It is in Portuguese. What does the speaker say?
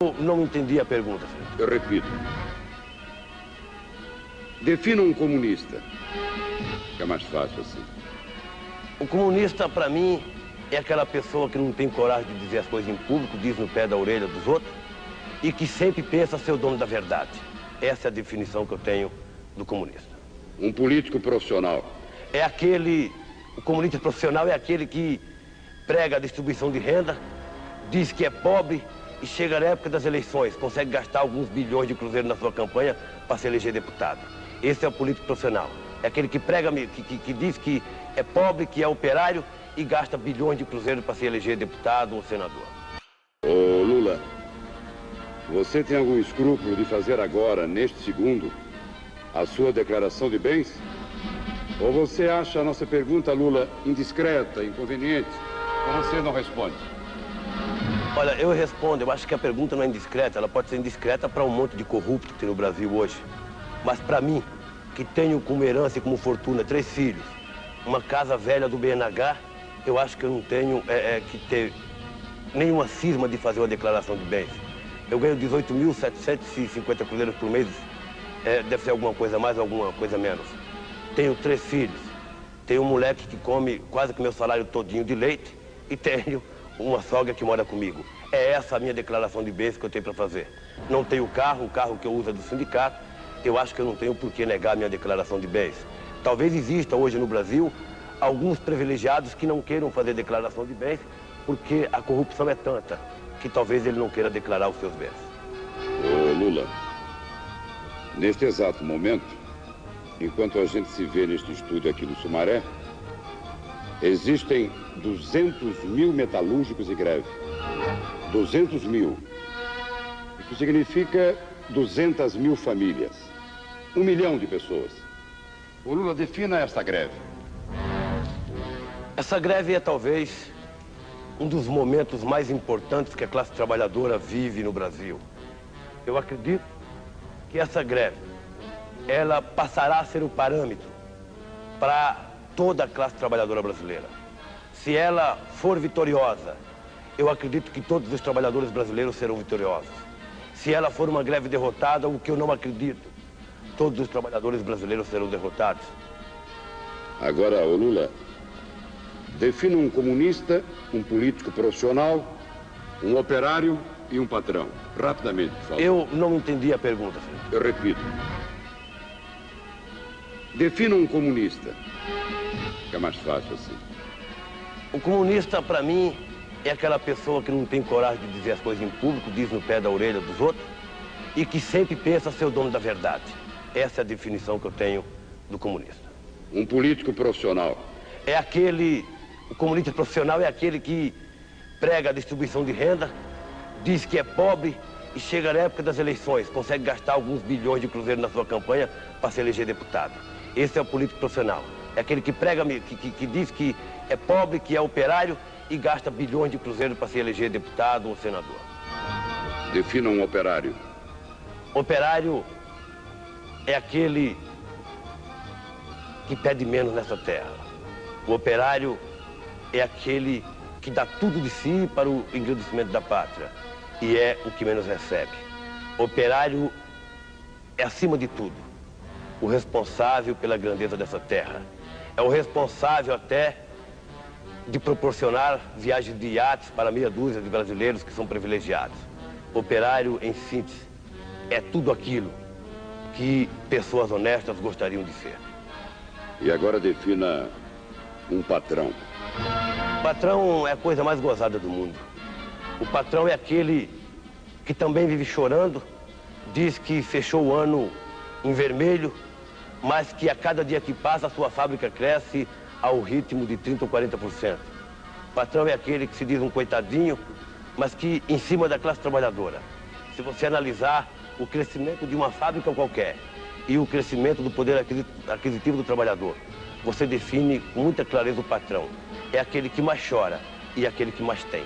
Eu não entendi a pergunta, Felipe. Eu repito. Defina um comunista. É mais fácil assim. O comunista, para mim, é aquela pessoa que não tem coragem de dizer as coisas em público, diz no pé da orelha dos outros, e que sempre pensa ser o dono da verdade. Essa é a definição que eu tenho do comunista. Um político profissional. O comunista profissional é aquele que prega a distribuição de renda, diz que é pobre e chega na época das eleições, consegue gastar alguns bilhões de cruzeiros na sua campanha para se eleger deputado. Esse é o político profissional. É aquele que prega, que diz que é pobre, que é operário e gasta bilhões de cruzeiros para se eleger deputado ou senador. Ô Lula, você tem algum escrúpulo de fazer agora, neste segundo, a sua declaração de bens? Ou você acha a nossa pergunta, Lula, indiscreta, inconveniente? Ou você não responde? Olha, eu respondo. Eu acho que a pergunta não é indiscreta. Ela pode ser indiscreta para um monte de corrupto que tem no Brasil hoje. Mas para mim, que tenho como herança e como fortuna 3 filhos, uma casa velha do BNH, eu acho que eu não tenho que ter nenhuma cisma de fazer uma declaração de bens. Eu ganho 18.750 cruzeiros por mês. Deve ser alguma coisa mais ou alguma coisa menos. Tenho 3 filhos. Tenho um moleque que come quase que meu salário todinho de leite e tenho uma sogra que mora comigo. É essa a minha declaração de bens que eu tenho para fazer. Não tenho carro, o carro que eu uso é do sindicato. Eu acho que eu não tenho por que negar a minha declaração de bens. Talvez exista hoje no Brasil alguns privilegiados que não queiram fazer declaração de bens porque a corrupção é tanta que talvez ele não queira declarar os seus bens. Ô Lula, neste exato momento, enquanto a gente se vê neste estúdio aqui no Sumaré, existem 200 mil metalúrgicos em greve. 200 mil. Isso significa 200 mil famílias. 1 milhão de pessoas. O Lula, defina esta greve. Essa greve é talvez um dos momentos mais importantes que a classe trabalhadora vive no Brasil. Eu acredito que essa greve, ela passará a ser o parâmetro para toda a classe trabalhadora brasileira. Se ela for vitoriosa, eu acredito que todos os trabalhadores brasileiros serão vitoriosos. Se ela for uma greve derrotada, o que eu não acredito, todos os trabalhadores brasileiros serão derrotados. Agora, ô Lula, defina um comunista, um político profissional, um operário e um patrão. Rapidamente, por favor. Eu não entendi a pergunta, Felipe. Eu repito. Defina um comunista. É mais fácil assim. O comunista, para mim, é aquela pessoa que não tem coragem de dizer as coisas em público, diz no pé da orelha dos outros, e que sempre pensa ser o dono da verdade. Essa é a definição que eu tenho do comunista. Um político profissional. O comunista profissional é aquele que prega a distribuição de renda, diz que é pobre e chega na época das eleições, consegue gastar alguns bilhões de cruzeiros na sua campanha para se eleger deputado. Esse é o político profissional. É aquele que prega, que diz que é pobre, que é operário e gasta bilhões de cruzeiros para se eleger deputado ou senador. Defina um operário. Operário é aquele que pede menos nessa terra. O operário é aquele que dá tudo de si para o engrandecimento da pátria e é o que menos recebe. Operário é, acima de tudo, o responsável pela grandeza dessa terra. É o responsável até de proporcionar viagens de iates para meia dúzia de brasileiros que são privilegiados. Operário, em síntese, é tudo aquilo que pessoas honestas gostariam de ser. E agora defina um patrão. Patrão é a coisa mais gozada do mundo. O patrão é aquele que também vive chorando, diz que fechou o ano em vermelho, mas que a cada dia que passa a sua fábrica cresce ao ritmo de 30% ou 40%. Patrão é aquele que se diz um coitadinho, mas que em cima da classe trabalhadora. Se você analisar o crescimento de uma fábrica qualquer e o crescimento do poder aquisitivo do trabalhador, você define com muita clareza o patrão. É aquele que mais chora e aquele que mais tem.